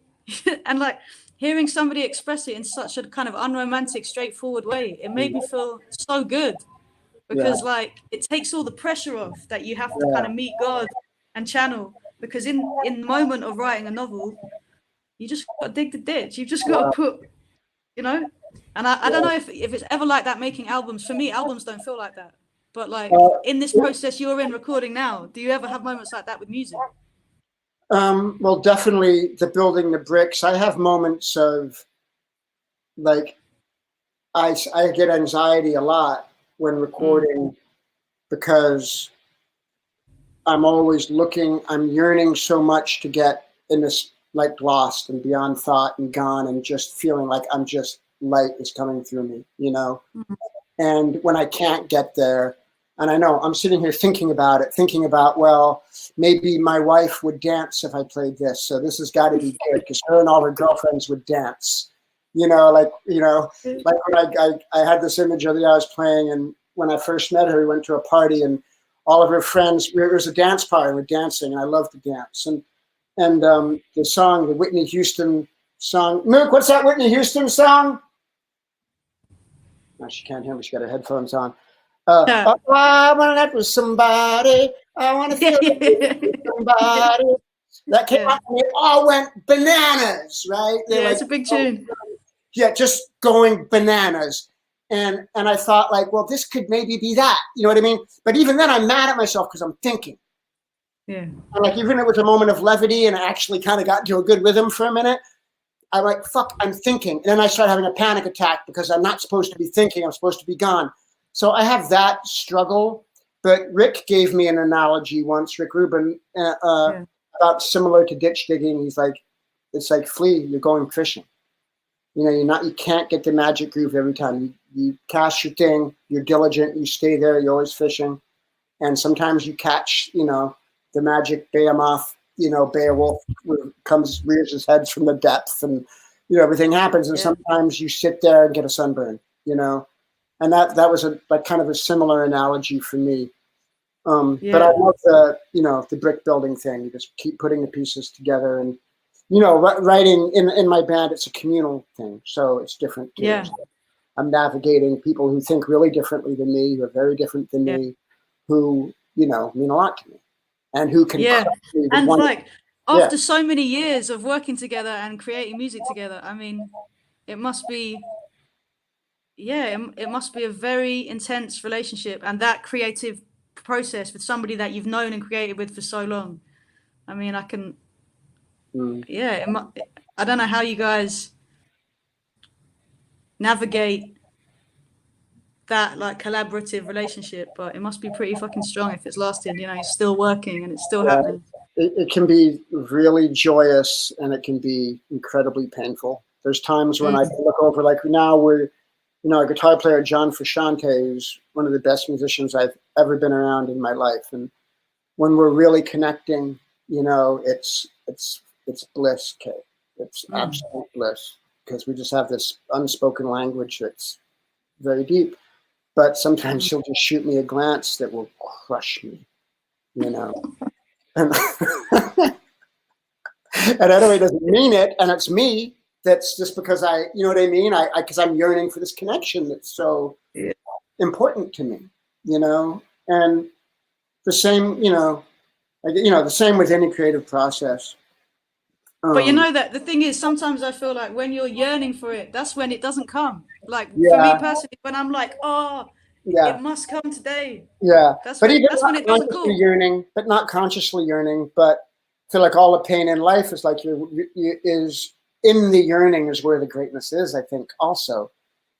And like hearing somebody express it in such a kind of unromantic, straightforward way, it made me feel so good, Yeah, because like it takes all the pressure off that you have to yeah, kind of meet God and channel. Because in the moment of writing a novel, you just got to dig the ditch. You've just got to put, you know. And I don't know if it's ever like that making albums. For me, albums don't feel like that. But like in this process you're in recording now, do you ever have moments like that with music? well, definitely the building the bricks. I have moments of like, I get anxiety a lot when recording because I'm always looking, I'm yearning so much to get in this, like lost and beyond thought and gone, and just feeling like I'm just, light is coming through me, you know? And when I can't get there, and I know I'm sitting here thinking about it, thinking about, well, maybe my wife would dance if I played this. So this has got to be good because her and all her girlfriends would dance. You know, like when I had this image of the I was playing, and when I first met her, we went to a party and all of her friends, it was a dance party, we're dancing, and I love to dance. And the song, the Whitney Houston song, Mook, what's that Whitney Houston song? No, she can't hear me, she got her headphones on. Oh, I want to let with somebody. I want to feel with somebody. That came out and it all went bananas, right? They're like, it's a big tune. Yeah, just going bananas. And I thought like, well, this could maybe be that. You know what I mean? But even then I'm mad at myself because I'm thinking. Yeah. And like even it was a moment of levity and I actually kind of got into a good rhythm for a minute. I'm like, fuck, I'm thinking. And then I started having a panic attack because I'm not supposed to be thinking. I'm supposed to be gone. So I have that struggle. But Rick gave me an analogy once, Rick Rubin, about similar to ditch digging. He's like, it's like Flea, you're going fishing. You know, you can't get the magic groove every time. You cast your thing, you're diligent, you stay there, you're always fishing. And sometimes you catch, you know, the magic behemoth, you know, Beowulf comes, rears his head from the depth, and, you know, everything happens. And sometimes you sit there and get a sunburn, you know. And that was like kind of a similar analogy for me. But I love the, you know, the brick building thing. You just keep putting the pieces together. And, you know, writing in my band, it's a communal thing. So it's different too. Yeah. So I'm navigating people who think really differently than me, who are very different than me, who, you know, mean a lot to me. And who can and like after so many years of working together and creating music together, I mean, it must be it must be a very intense relationship, and that creative process with somebody that you've known and created with for so long. I mean, I can I don't know how you guys navigate that like collaborative relationship, but it must be pretty fucking strong if it's lasting, you know, it's still working and it's still happening. It can be really joyous and it can be incredibly painful. There's times when I look over, like now we're, you know, our guitar player, John Frusciante, who's one of the best musicians I've ever been around in my life. And when we're really connecting, you know, it's bliss, Kate. It's absolute bliss because we just have this unspoken language that's very deep. But sometimes he'll just shoot me a glance that will crush me, you know. And I know he doesn't mean it, and it's me. That's just because you know what I mean? Because I'm yearning for this connection that's so important to me, you know. And the same, you know, the same with any creative process. But you know that the thing is, sometimes I feel like when you're yearning for it, that's when it doesn't come. Like for me personally, when I'm like, it must come today. Yeah, that's but when, even that's when it doesn't come. Yearning, but not consciously yearning. But I feel like all the pain in life is like is in the yearning is where the greatness is. I think also,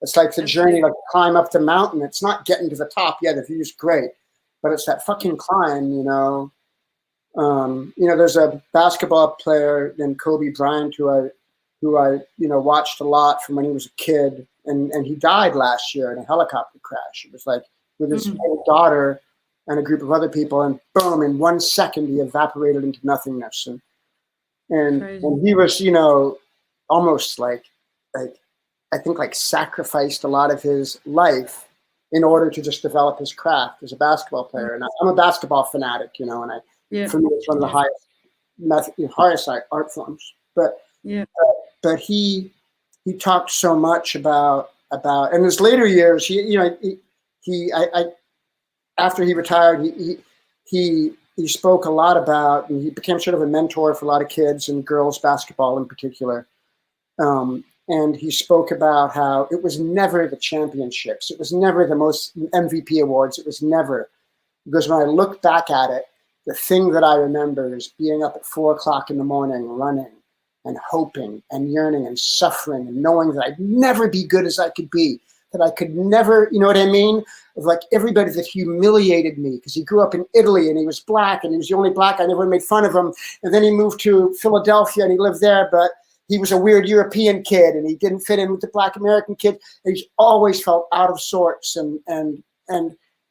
it's like the journey, like climb up the mountain. It's not getting to the top. Yeah, the view's great, but it's that fucking climb. You know. You know, there's a basketball player named Kobe Bryant who I you know watched a lot from when he was a kid, and he died last year in a helicopter crash. It was like with his daughter and a group of other people, and boom, in 1 second he evaporated into nothingness. And he was, you know, almost like I think like sacrificed a lot of his life in order to just develop his craft as a basketball player. And I'm a basketball fanatic, you know, and for me, it's one of the highest art forms. But he talked so much about in his later years. After he retired, he spoke a lot about, and he became sort of a mentor for a lot of kids and girls basketball in particular. And he spoke about how it was never the championships. It was never the most MVP awards. It was never. Because when I look back at it, the thing that I remember is being up at 4 o'clock in the morning, running and hoping and yearning and suffering and knowing that I'd never be good as I could be, that I could never, you know what I mean? Of like everybody that humiliated me, because he grew up in Italy and he was black and he was the only black guy, and everyone made fun of him. And then he moved to Philadelphia and he lived there, but he was a weird European kid and he didn't fit in with the black American kid. And he's always felt out of sorts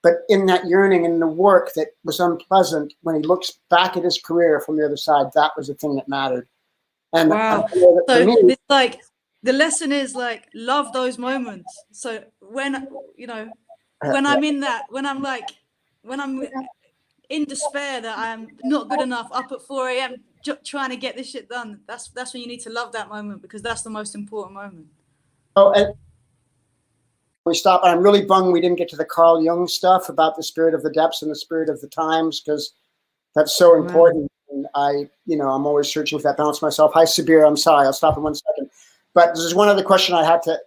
but in that yearning and the work that was unpleasant, when he looks back at his career from the other side, that was the thing that mattered. And wow. So it's like the lesson is like, love those moments. So when, you know, when I'm in that, when I'm in despair that I'm not good enough, up at 4 a.m. Trying to get this shit done, that's when you need to love that moment, because that's the most important moment. Oh, and we stop. I'm really bummed we didn't get to the Carl Jung stuff about the spirit of the depths and the spirit of the times, because that's so important. And I'm always searching for that balance myself. Hi, Sabir. I'm sorry. I'll stop in 1 second. But there's one other question I have to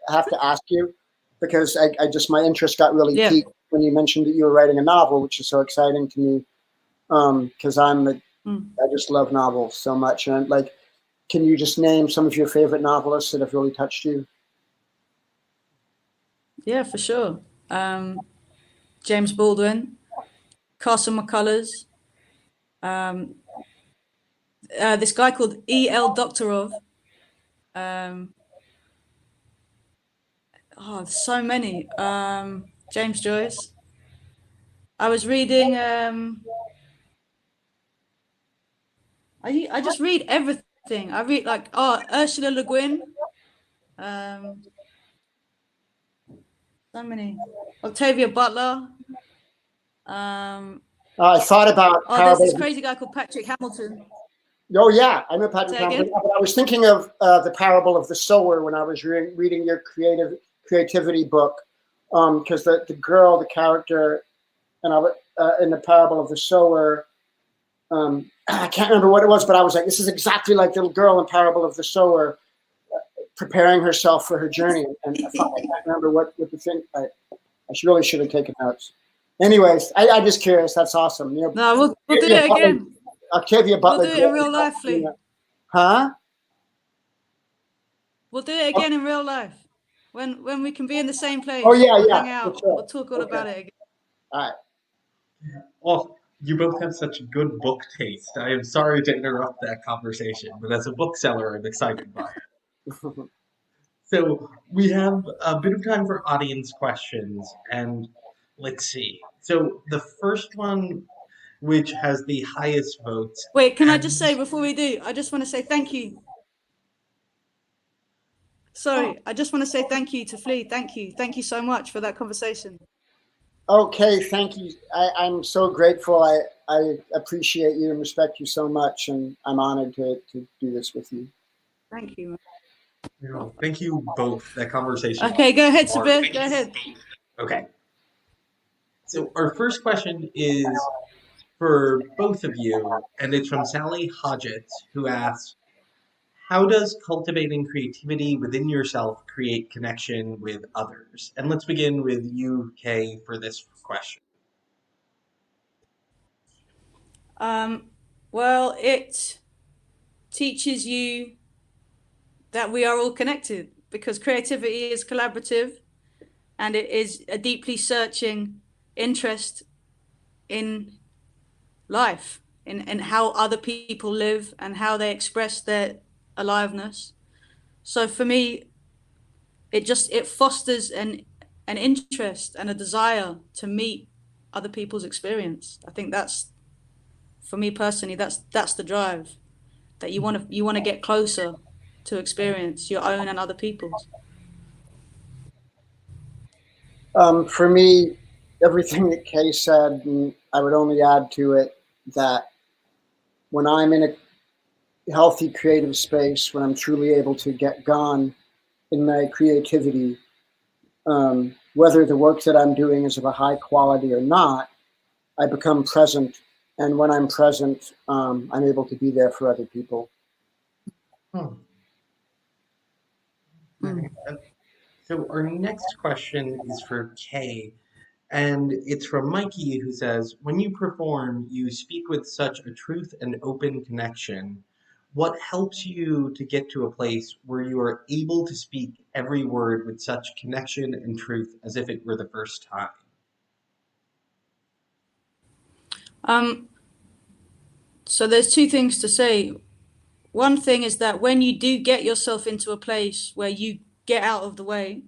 ask you, because I just, my interest got really piqued when you mentioned that you were writing a novel, which is so exciting to me, because I just love novels so much. And like, can you just name some of your favorite novelists that have really touched you? Yeah, for sure. James Baldwin, Carson McCullers, this guy called E.L. Doktorov. So many. James Joyce. I was reading. I just read everything. I read like Ursula Le Guin. So many. Octavia Butler. I thought about. There's this crazy guy called Patrick Hamilton. Oh yeah, I know Patrick Hamilton. I was thinking of the parable of the sower when I was reading your creativity book, because the girl, the character, and in the parable of the sower, I can't remember what it was, but I was like, this is exactly like the little girl in parable of the sower, preparing herself for her journey. And I can't remember what the thing. I really should have taken notes. Anyways, I'm just curious. That's awesome. No, we'll do it again. Octavia Butler. We'll do it in real life, Flea. Huh? We'll do it again in real life. When we can be in the same place. Oh yeah, hang out. Sure. We'll talk all about it again. All right. Well, you both have such good book taste. I am sorry to interrupt that conversation, but as a bookseller, I'm excited by it. So we have a bit of time for audience questions, and let's see. So the first one, which has the highest votes. Wait, can I just say before we do, I just want to say thank you. Sorry, I just want to say thank you to Flea. Thank you. Thank you so much for that conversation. Okay, thank you. I'm so grateful. I appreciate you and respect you so much, and I'm honored to do this with you. Thank you. Thank you both. That conversation. Okay, go ahead, Sabir. Go ahead. Okay. So our first question is for both of you, and it's from Sally Hodgett, who asks, how does cultivating creativity within yourself create connection with others? And let's begin with you, Kae, for this question. Well, it teaches you that we are all connected, because creativity is collaborative, and it is a deeply searching interest in life, in how other people live and how they express their aliveness. So for me, it fosters an interest and a desire to meet other people's experience. I think that's, for me personally, that's the drive, that you want to get closer to experience your own and other people's. For me, everything that Kay said, and I would only add to it that when I'm in a healthy creative space, when I'm truly able to get gone in my creativity, whether the work that I'm doing is of a high quality or not, I become present. And when I'm present, I'm able to be there for other people. Hmm. Mm. So our next question is for Kay, and it's from Mikey, who says, "When you perform, you speak with such a truth and open connection. What helps you to get to a place where you are able to speak every word with such connection and truth as if it were the first time?" Um, so there's two things to say. One thing is that when you do get yourself into a place where you get out of the way,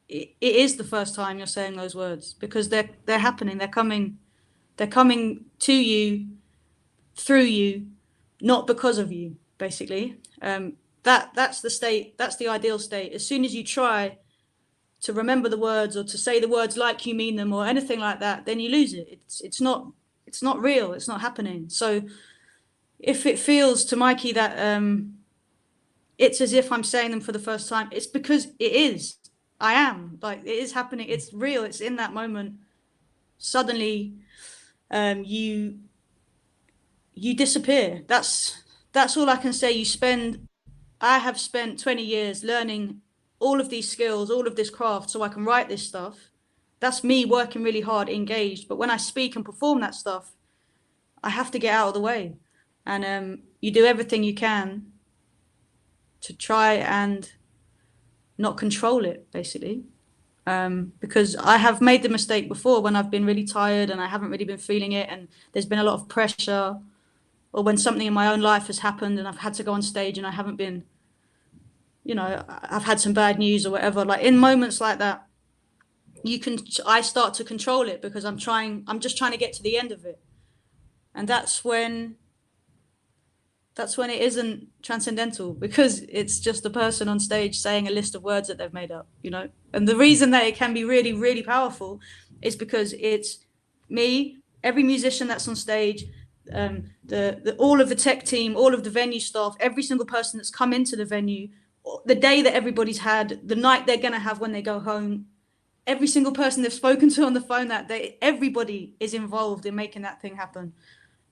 it is the first time you're saying those words because they're happening. They're coming to you through you, not because of you. Basically, that's the state. That's the ideal state. As soon as you try to remember the words or to say the words like you mean them or anything like that, then you lose it. It's not real. It's not happening. So if it feels to Mikey that it's as if I'm saying them for the first time, it's because it is. I am. Like it is happening. It's real. It's in that moment. Suddenly, you disappear. That's all I can say. I have spent 20 years learning all of these skills, all of this craft, so I can write this stuff. That's me working really hard, engaged. But when I speak and perform that stuff, I have to get out of the way, and you do everything you can to try and not control it, basically. Because I have made the mistake before when I've been really tired and I haven't really been feeling it, and there's been a lot of pressure, or when something in my own life has happened and I've had to go on stage and I haven't been, I've had some bad news or whatever. Like in moments like that, I start to control it because I'm just trying to get to the end of it, and that's when it isn't transcendental because it's just a person on stage saying a list of words that they've made up. And the reason that it can be really, really powerful is because it's me, every musician that's on stage, the all of the tech team, all of the venue staff, every single person that's come into the venue, the day that everybody's had, the night they're going to have when they go home, every single person they've spoken to on the phone that day, everybody is involved in making that thing happen.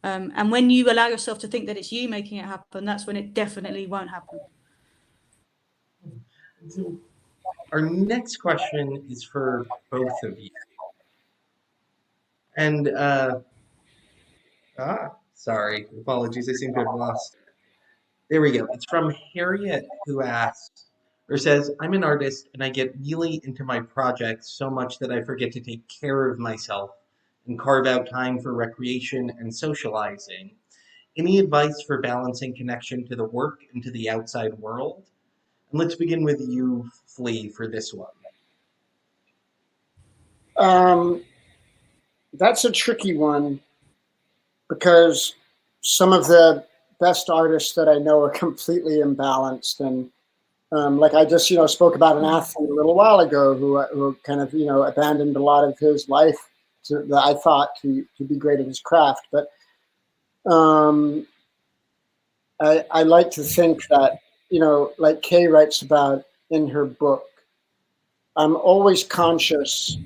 And when you allow yourself to think that it's you making it happen, that's when it definitely won't happen. So our next question is for both of you. And sorry, apologies, I seem to have lost. There we go. It's from Harriet, who asks or says, "I'm an artist and I get really into my projects so much that I forget to take care of myself and carve out time for recreation and socializing. Any advice for balancing connection to the work and to the outside world?" And let's begin with you, Flea, for this one. Um, that's a tricky one because some of the best artists that I know are completely imbalanced. And like I just, spoke about an athlete a little while ago who kind of, abandoned a lot of his life that I thought to be great at his craft. But um, I like to think that, like Kay writes about in her book, I'm always conscious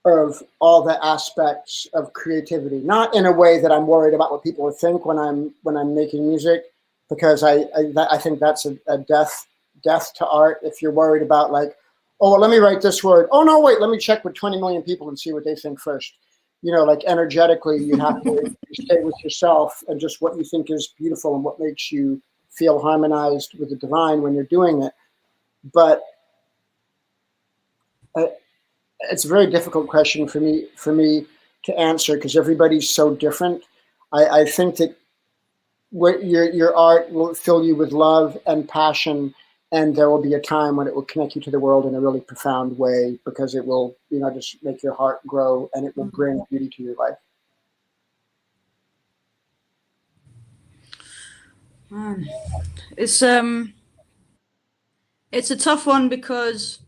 of all the aspects of creativity, not in a way that I'm worried about what people will think when I'm making music, because I think that's a death to art. If you're worried about like, oh, well, let me write this word. Oh no, wait, let me check with 20 million people and see what they think first. Like energetically, you have to stay with yourself and just what you think is beautiful and what makes you feel harmonized with the divine when you're doing it. But it's a very difficult question for me to answer because everybody's so different. I think that what your art will fill you with love and passion, and there will be a time when it will connect you to the world in a really profound way because it will, just make your heart grow and it will bring beauty to your life. It's it's a tough one because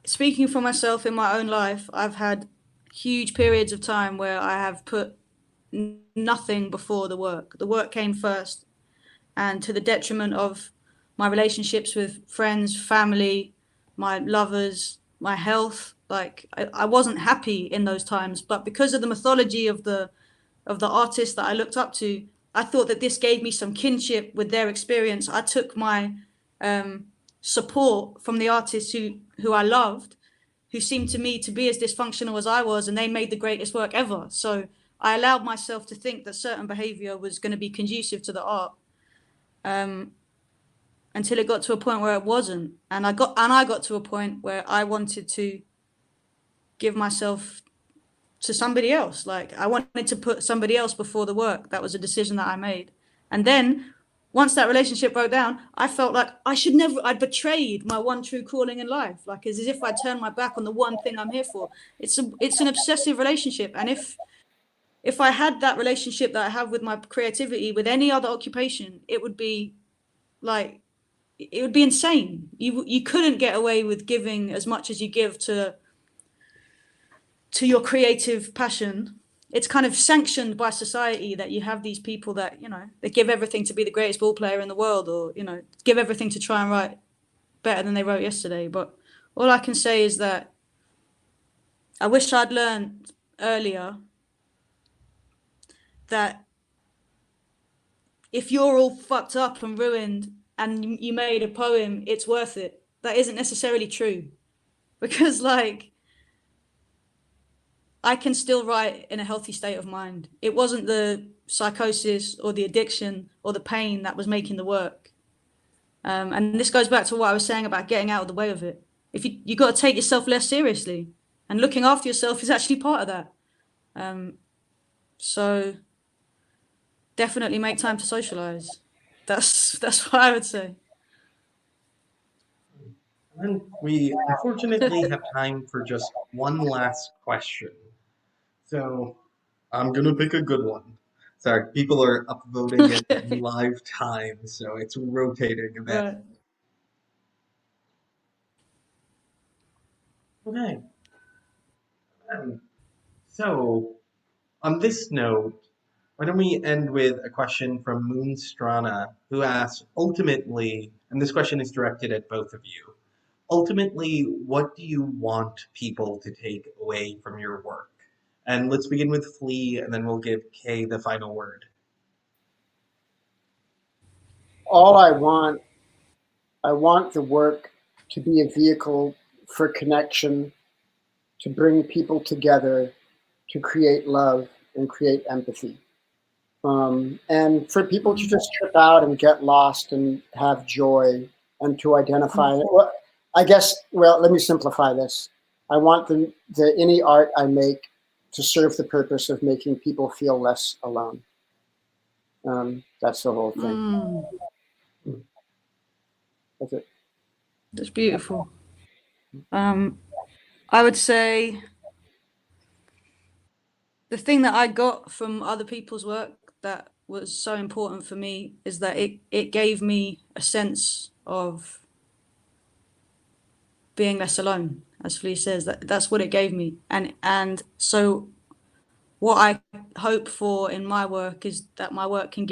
speaking for myself in my own life, I've had huge periods of time where I have put nothing before the work. The work came first, and to the detriment of my relationships with friends, family, my lovers, my health. Like I wasn't happy in those times, but because of the mythology of the artist that I looked up to, I thought that this gave me some kinship with their experience. I took my support from the artists who I loved, who seemed to me to be as dysfunctional as I was, and they made the greatest work ever. So I allowed myself to think that certain behavior was going to be conducive to the art, until it got to a point where it wasn't, and I got to a point where I wanted to give myself to somebody else. Like I wanted to put somebody else before the work. That was a decision that I made. And then once that relationship broke down, I felt like I'd betrayed my one true calling in life. Like as if I turned my back on the one thing I'm here for. It's an obsessive relationship. And if I had that relationship that I have with my creativity with any other occupation, it would be insane. You couldn't get away with giving as much as you give to your creative passion. It's kind of sanctioned by society that you have these people that, they give everything to be the greatest ball player in the world, or, give everything to try and write better than they wrote yesterday. But all I can say is that I wish I'd learned earlier that if you're all fucked up and ruined and you made a poem, it's worth it. That isn't necessarily true, because I can still write in a healthy state of mind. It wasn't the psychosis or the addiction or the pain that was making the work. And this goes back to what I was saying about getting out of the way of it. If you got to take yourself less seriously, and looking after yourself is actually part of that. So definitely make time to socialize. That's what I would say. And we unfortunately have time for just one last question. So I'm gonna pick a good one. Sorry, people are upvoting it in live time, so it's rotating a bit. Right. Okay. So on this note, why don't we end with a question from Moonstrana, who asks, ultimately, and this question is directed at both of you, ultimately, what do you want people to take away from your work? And let's begin with Flea, and then we'll give Kay the final word. All I want the work to be a vehicle for connection, to bring people together, to create love and create empathy. And for people to just trip out and get lost and have joy and to identify. Well, I guess, let me simplify this. I want any art I make to serve the purpose of making people feel less alone. That's the whole thing. That's it. That's beautiful. I would say the thing that I got from other people's work that was so important for me is that it gave me a sense of being less alone, as Flea says. That's what it gave me. And so what I hope for in my work is that my work can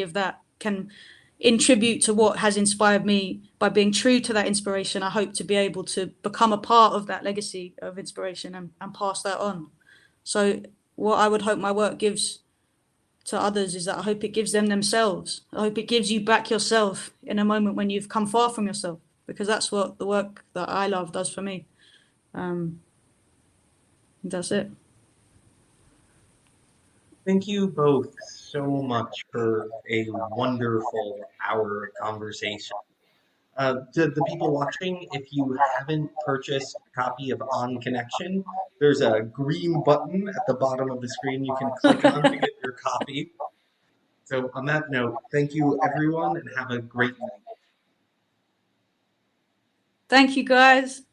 contribute to what has inspired me. By being true to that inspiration, I hope to be able to become a part of that legacy of inspiration and pass that on. So what I would hope my work gives to others is that I hope it gives them themselves. I hope it gives you back yourself in a moment when you've come far from yourself, because that's what the work that I love does for me. That's it. Thank you both so much for a wonderful hour of conversation. To the people watching, if you haven't purchased a copy of On Connection, there's a green button at the bottom of the screen you can click on to get your copy. So, on that note, thank you everyone and have a great night. Thank you, guys.